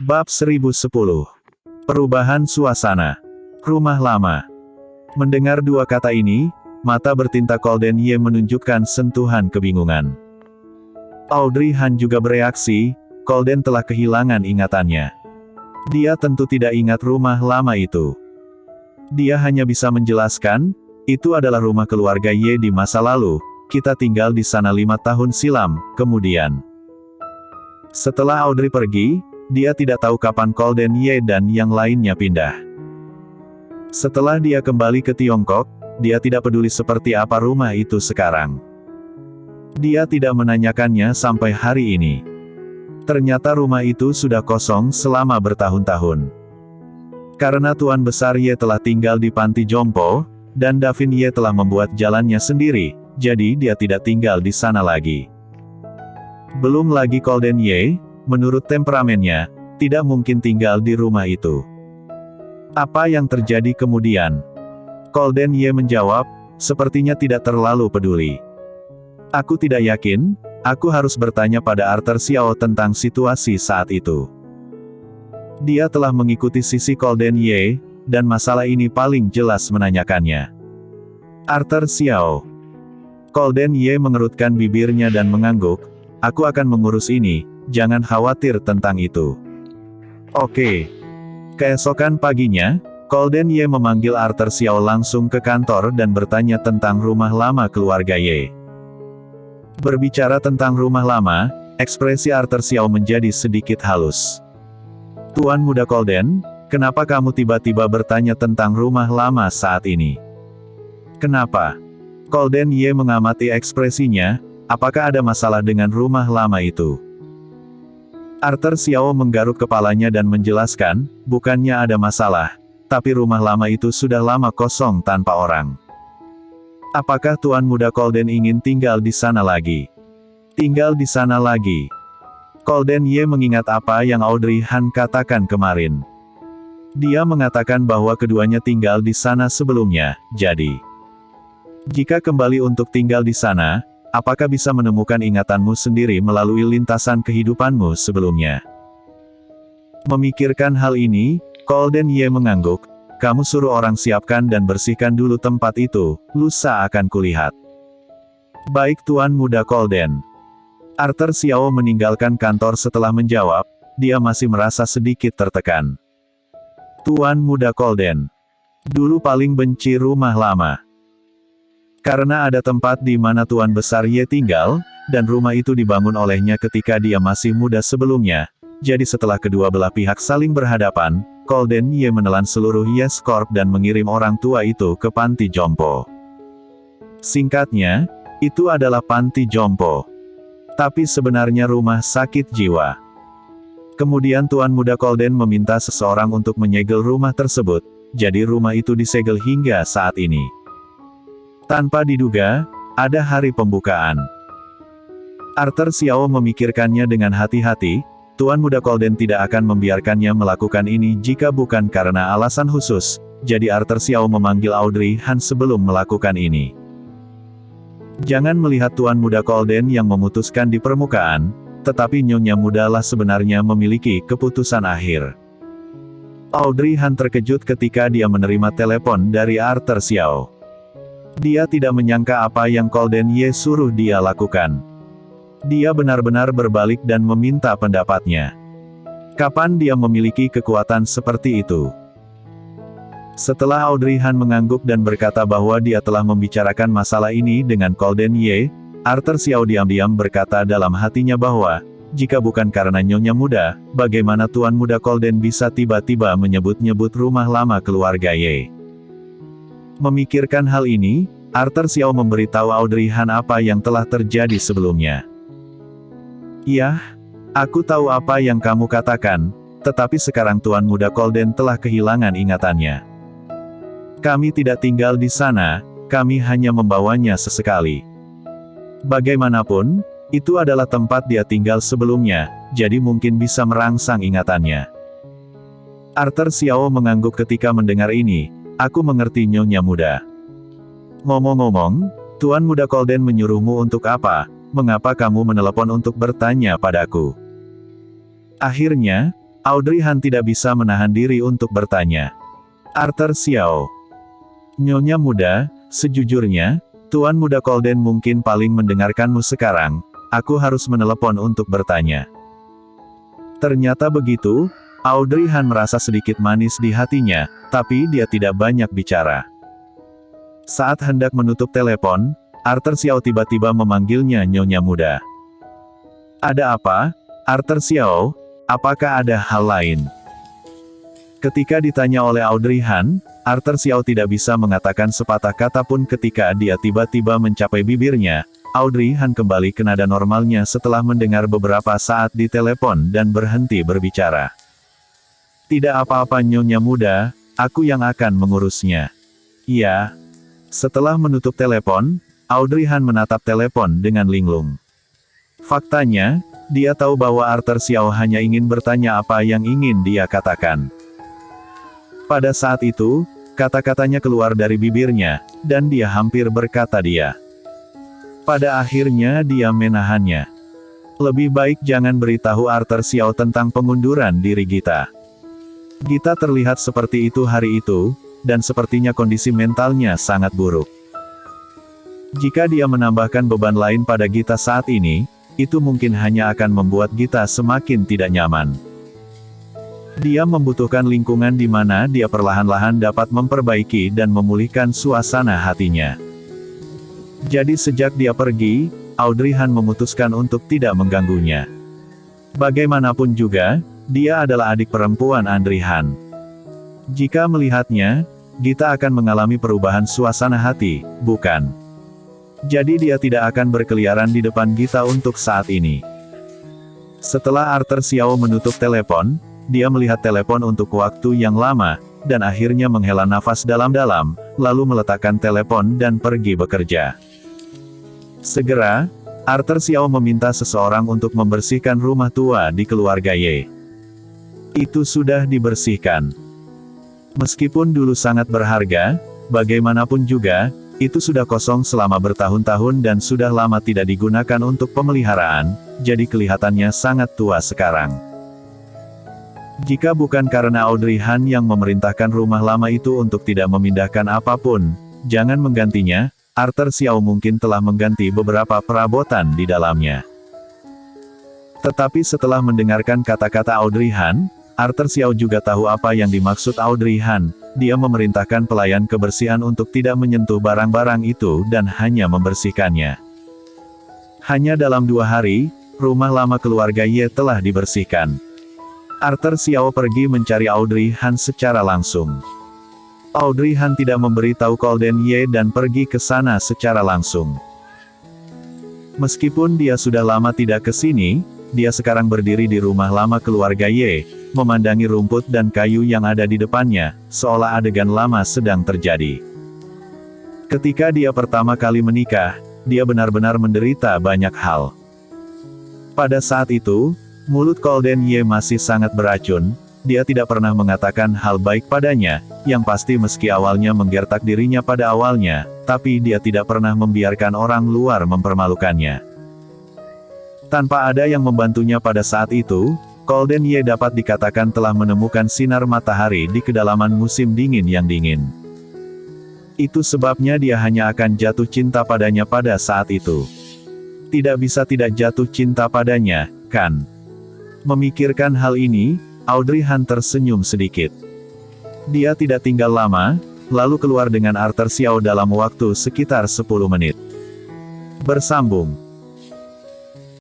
Bab 1010. Perubahan suasana. Rumah lama. Mendengar dua kata ini, mata bertinta Golden Ye menunjukkan sentuhan kebingungan. Audrey Han juga bereaksi, Golden telah kehilangan ingatannya. Dia tentu tidak ingat rumah lama itu. Dia hanya bisa menjelaskan, itu adalah rumah keluarga Ye di masa lalu, kita tinggal di sana 5 tahun silam, kemudian. Setelah Audrey pergi, dia tidak tahu kapan Golden Ye dan yang lainnya pindah. Setelah dia kembali ke Tiongkok, dia tidak peduli seperti apa rumah itu sekarang. Dia tidak menanyakannya sampai hari ini. Ternyata rumah itu sudah kosong selama bertahun-tahun. Karena Tuan Besar Ye telah tinggal di panti jompo, dan Davin Ye telah membuat jalannya sendiri, jadi dia tidak tinggal di sana lagi. Belum lagi Golden Ye, menurut temperamennya, tidak mungkin tinggal di rumah itu. Apa yang terjadi kemudian? Golden Ye menjawab, sepertinya tidak terlalu peduli. Aku tidak yakin, aku harus bertanya pada Arthur Xiao tentang situasi saat itu. Dia telah mengikuti sisi Golden Ye, dan masalah ini paling jelas menanyakannya. Arthur Xiao. Golden Ye mengerutkan bibirnya dan mengangguk, aku akan mengurus ini, jangan khawatir tentang itu. Oke. Keesokan paginya, Golden Ye memanggil Arthur Xiao langsung ke kantor dan bertanya tentang rumah lama keluarga Ye. Berbicara tentang rumah lama, ekspresi Arthur Xiao menjadi sedikit halus. Tuan Muda Golden, kenapa kamu tiba-tiba bertanya tentang rumah lama saat ini? Kenapa? Golden Ye mengamati ekspresinya, apakah ada masalah dengan rumah lama itu? Arthur Xiao menggaruk kepalanya dan menjelaskan, bukannya ada masalah, tapi rumah lama itu sudah lama kosong tanpa orang. Apakah Tuan Muda Golden ingin tinggal di sana lagi? Tinggal di sana lagi. Golden Ye mengingat apa yang Audrey Han katakan kemarin. Dia mengatakan bahwa keduanya tinggal di sana sebelumnya, jadi. Jika kembali untuk tinggal di sana, apakah bisa menemukan ingatanmu sendiri melalui lintasan kehidupanmu sebelumnya? Memikirkan hal ini, Golden Ye mengangguk, kamu suruh orang siapkan dan bersihkan dulu tempat itu, lusa akan kulihat. Baik Tuan Muda Golden. Arthur Xiao meninggalkan kantor setelah menjawab, dia masih merasa sedikit tertekan. Tuan Muda Golden. Dulu paling benci rumah lama. Karena ada tempat di mana Tuan Besar Ye tinggal, dan rumah itu dibangun olehnya ketika dia masih muda sebelumnya, jadi setelah kedua belah pihak saling berhadapan, Golden Ye menelan seluruh Yes Corp dan mengirim orang tua itu ke panti jompo. Singkatnya, itu adalah panti jompo. Tapi sebenarnya rumah sakit jiwa. Kemudian Tuan Muda Golden meminta seseorang untuk menyegel rumah tersebut, jadi rumah itu disegel hingga saat ini. Tanpa diduga, ada hari pembukaan. Arthur Xiao memikirkannya dengan hati-hati, Tuan Muda Golden tidak akan membiarkannya melakukan ini jika bukan karena alasan khusus, jadi Arthur Xiao memanggil Audrey Han sebelum melakukan ini. Jangan melihat Tuan Muda Golden yang memutuskan di permukaan, tetapi Nyonya Muda lah sebenarnya memiliki keputusan akhir. Audrey Han terkejut ketika dia menerima telepon dari Arthur Xiao. Dia tidak menyangka apa yang Golden Ye suruh dia lakukan. Dia benar-benar berbalik dan meminta pendapatnya. Kapan dia memiliki kekuatan seperti itu? Setelah Audrey Han mengangguk dan berkata bahwa dia telah membicarakan masalah ini dengan Golden Ye, Arthur Xiao diam-diam berkata dalam hatinya bahwa, jika bukan karena Nyonya Muda, bagaimana Tuan Muda Golden bisa tiba-tiba menyebut-nyebut rumah lama keluarga Ye? Memikirkan hal ini, Arthur Xiao memberitahu Audrey Han apa yang telah terjadi sebelumnya. Yah, aku tahu apa yang kamu katakan, tetapi sekarang Tuan Muda Golden telah kehilangan ingatannya. Kami tidak tinggal di sana, kami hanya membawanya sesekali. Bagaimanapun, itu adalah tempat dia tinggal sebelumnya, jadi mungkin bisa merangsang ingatannya. Arthur Xiao mengangguk ketika mendengar ini. Aku mengerti Nyonya Muda. Ngomong-ngomong, Tuan Muda Golden menyuruhmu untuk apa? Mengapa kamu menelepon untuk bertanya padaku? Akhirnya, Audrey Han tidak bisa menahan diri untuk bertanya. Arthur Xiao. Nyonya muda, sejujurnya, Tuan Muda Colden mungkin paling mendengarkanmu sekarang, aku harus menelepon untuk bertanya. Ternyata begitu, Audrey Han merasa sedikit manis di hatinya, tapi dia tidak banyak bicara. Saat hendak menutup telepon, Arthur Xiao tiba-tiba memanggilnya Nyonya muda. Ada apa, Arthur Xiao? Apakah ada hal lain? Ketika ditanya oleh Audrey Han, Arthur Xiao tidak bisa mengatakan sepatah kata pun ketika dia tiba-tiba mencapai bibirnya. Audrey Han kembali ke nada normalnya setelah mendengar beberapa saat di telepon dan berhenti berbicara. Tidak apa-apa Nyonya muda, aku yang akan mengurusnya. Iya. Setelah menutup telepon, Audrey Han menatap telepon dengan linglung. Faktanya, dia tahu bahwa Arthur Xiao hanya ingin bertanya apa yang ingin dia katakan. Pada saat itu, kata-katanya keluar dari bibirnya, dan dia hampir berkata dia. Pada akhirnya dia menahannya. Lebih baik jangan beritahu Arthur Xiao tentang pengunduran diri Gita. Gita terlihat seperti itu hari itu, dan sepertinya kondisi mentalnya sangat buruk. Jika dia menambahkan beban lain pada Gita saat ini, itu mungkin hanya akan membuat Gita semakin tidak nyaman. Dia membutuhkan lingkungan di mana dia perlahan-lahan dapat memperbaiki dan memulihkan suasana hatinya. Jadi sejak dia pergi, Audrey Han memutuskan untuk tidak mengganggunya. Bagaimanapun juga, dia adalah adik perempuan Audrey Han. Jika melihatnya, Gita akan mengalami perubahan suasana hati, bukan? Jadi dia tidak akan berkeliaran di depan Gita untuk saat ini. Setelah Arthur Xiao menutup telepon, dia melihat telepon untuk waktu yang lama, dan akhirnya menghela nafas dalam-dalam, lalu meletakkan telepon dan pergi bekerja. Segera, Arthur Xiao meminta seseorang untuk membersihkan rumah tua di keluarga Ye. Itu sudah dibersihkan. Meskipun dulu sangat berharga, bagaimanapun juga, itu sudah kosong selama bertahun-tahun dan sudah lama tidak digunakan untuk pemeliharaan, jadi kelihatannya sangat tua sekarang. Jika bukan karena Audrey Han yang memerintahkan rumah lama itu untuk tidak memindahkan apapun, jangan menggantinya, Arthur Xiao mungkin telah mengganti beberapa perabotan di dalamnya. Tetapi setelah mendengarkan kata-kata Audrey Han, Arthur Xiao juga tahu apa yang dimaksud Audrey Han. Dia memerintahkan pelayan kebersihan untuk tidak menyentuh barang-barang itu dan hanya membersihkannya. Hanya dalam 2 hari, rumah lama keluarga Ye telah dibersihkan. Arthur Xiao pergi mencari Audrey Han secara langsung. Audrey Han tidak memberitahu Colden Ye dan pergi ke sana secara langsung. Meskipun dia sudah lama tidak ke sini, dia sekarang berdiri di rumah lama keluarga Ye, memandangi rumput dan kayu yang ada di depannya, seolah adegan lama sedang terjadi. Ketika dia pertama kali menikah, dia benar-benar menderita banyak hal. Pada saat itu, mulut Colden Ye masih sangat beracun, dia tidak pernah mengatakan hal baik padanya, yang pasti meski awalnya menggertak dirinya pada awalnya, tapi dia tidak pernah membiarkan orang luar mempermalukannya. Tanpa ada yang membantunya pada saat itu, Colden Ye dapat dikatakan telah menemukan sinar matahari di kedalaman musim dingin yang dingin. Itu sebabnya dia hanya akan jatuh cinta padanya pada saat itu. Tidak bisa tidak jatuh cinta padanya, kan? Memikirkan hal ini, Audrey Han tersenyum sedikit. Dia tidak tinggal lama, lalu keluar dengan Arthur Xiao dalam waktu sekitar 10 menit. Bersambung.